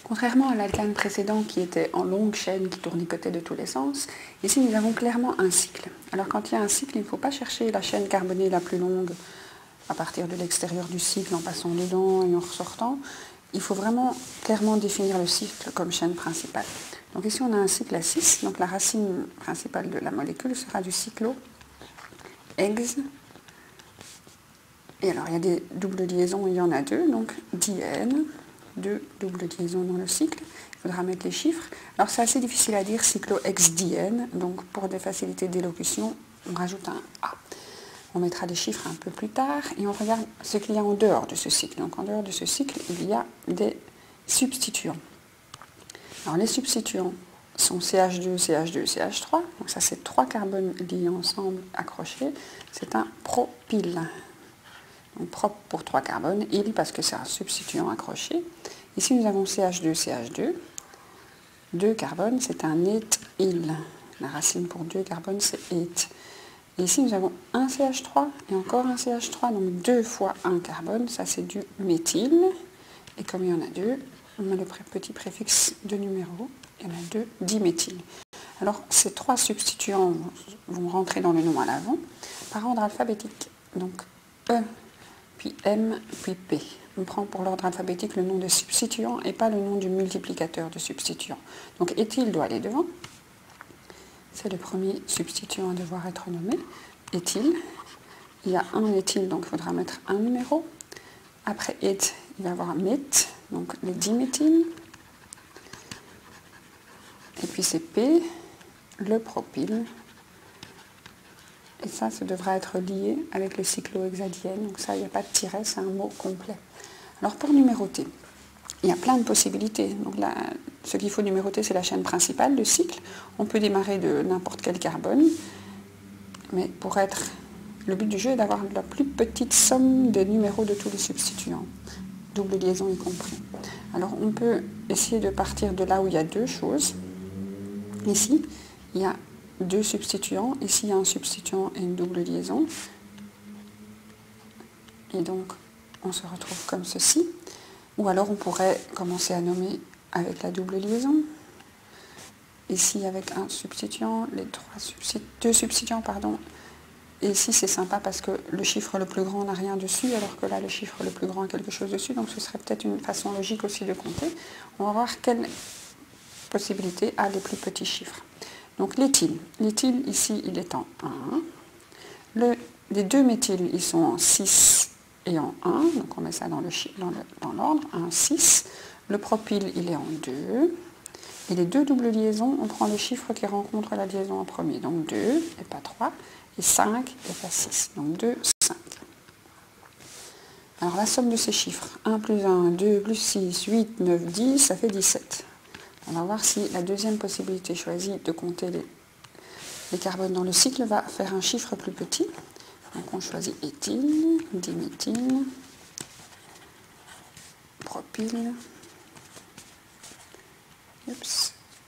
Contrairement à l'alkane précédent qui était en longue chaîne qui tournicotait de tous les sens, ici nous avons clairement un cycle. Alors quand il y a un cycle, il ne faut pas chercher la chaîne carbonée la plus longue à partir de l'extérieur du cycle en passant dedans et en ressortant. Il faut vraiment clairement définir le cycle comme chaîne principale. Donc ici on a un cycle à 6, donc la racine principale de la molécule sera du cyclo-hex. Et alors il y a des doubles liaisons, il y en a deux, donc diène, deux doubles liaisons dans le cycle. Il faudra mettre les chiffres. Alors c'est assez difficile à dire cyclo-hex-diène, donc pour des facilités d'élocution, on rajoute un A. On mettra les chiffres un peu plus tard et on regarde ce qu'il y a en dehors de ce cycle. Donc en dehors de ce cycle, il y a des substituants. Alors les substituants sont CH2, CH2, CH3. Donc ça c'est 3 carbones liés ensemble, accrochés. C'est un propyle. Donc propre pour 3 carbones, il parce que c'est un substituant accroché. Ici nous avons CH2, CH2. 2 carbones, c'est un éthyle. La racine pour 2 carbones, c'est eth. Et ici, nous avons un CH3 et encore un CH3, donc 2 fois 1 carbone, ça c'est du méthyle. Et comme il y en a 2, on met le petit préfixe de numéro, il y en a 2 diméthyle. Alors, ces 3 substituants vont rentrer dans le nom à l'avant par ordre alphabétique. Donc, E, puis M, puis P. On prend pour l'ordre alphabétique le nom de substituant et pas le nom du multiplicateur de substituant. Donc, éthyle doit aller devant. C'est le premier substituant à devoir être nommé, éthyle. Il y a un éthyle, donc il faudra mettre un numéro. Après eth, il va y avoir meth, donc le diméthyle. Et puis c'est P, le propyle. Et ça devra être lié avec le cyclohexadiène. Donc ça, il n'y a pas de tiret, c'est un mot complet. Alors pour numéroter, il y a plein de possibilités. Donc là, ce qu'il faut numéroter, c'est la chaîne principale, le cycle. On peut démarrer de n'importe quel carbone, mais le but du jeu est d'avoir la plus petite somme de numéros de tous les substituants, double liaison y compris. Alors on peut essayer de partir de là où il y a deux choses. Ici, il y a 2 substituants. Ici, il y a un substituant et une double liaison. Et donc, on se retrouve comme ceci. Ou alors on pourrait commencer à nommer avec la double liaison. Ici avec un substituant, deux substituants, pardon. Et ici c'est sympa parce que le chiffre le plus grand n'a rien dessus, alors que là le chiffre le plus grand a quelque chose dessus. Donc ce serait peut-être une façon logique aussi de compter. On va voir quelle possibilité a les plus petits chiffres. Donc l'éthyle. L'éthyle ici il est en 1. Les deux méthyles ils sont en 6 et en 1, donc on met ça dans l'ordre, 1, 6. Le propyle, il est en 2. Et les deux doubles liaisons, on prend le chiffre qui rencontre la liaison en premier. Donc 2 et pas 3, et 5 et pas 6. Donc 2, 5. Alors la somme de ces chiffres, 1 plus 1, 2 plus 6, 8, 9, 10, ça fait 17. On va voir si la deuxième possibilité choisie de compter les carbones dans le cycle va faire un chiffre plus petit. Donc on choisit éthyle, diméthyle, propyle,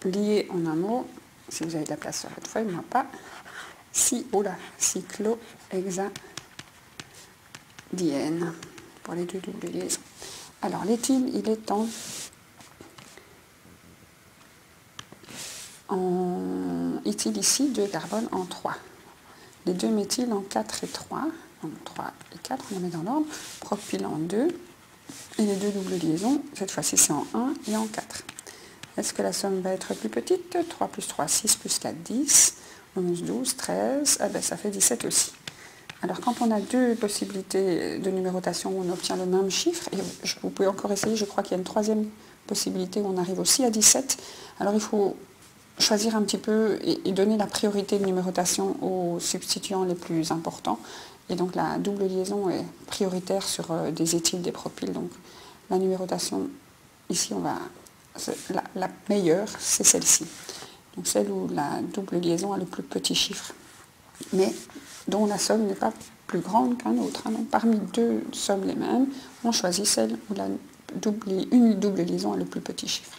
lié en un mot, si vous avez de la place sur votre feuille, moi pas, cyclohexadiène pour les deux doubles liaisons. Alors l'éthyle, il est en éthyle ici, 2 carbones en 3. Les deux méthyles en 4 et 3, donc 3 et 4, on les met dans l'ordre, propyle en 2, et les deux doubles liaisons, cette fois-ci c'est en 1 et en 4. Est-ce que la somme va être plus petite? 3 plus 3, 6 plus 4, 10, 11, 12, 13, ah ben ça fait 17 aussi. Alors quand on a deux possibilités de numérotation où on obtient le même chiffre, et vous pouvez encore essayer, je crois qu'il y a une troisième possibilité où on arrive aussi à 17, alors il faut choisir un petit peu et donner la priorité de numérotation aux substituants les plus importants. Et donc la double liaison est prioritaire sur des éthyles, des propyles. Donc la numérotation, ici, la meilleure, c'est celle-ci. Donc celle où la double liaison a le plus petit chiffre, mais dont la somme n'est pas plus grande qu'un autre. Donc parmi deux sommes les mêmes, on choisit celle où une double liaison a le plus petit chiffre.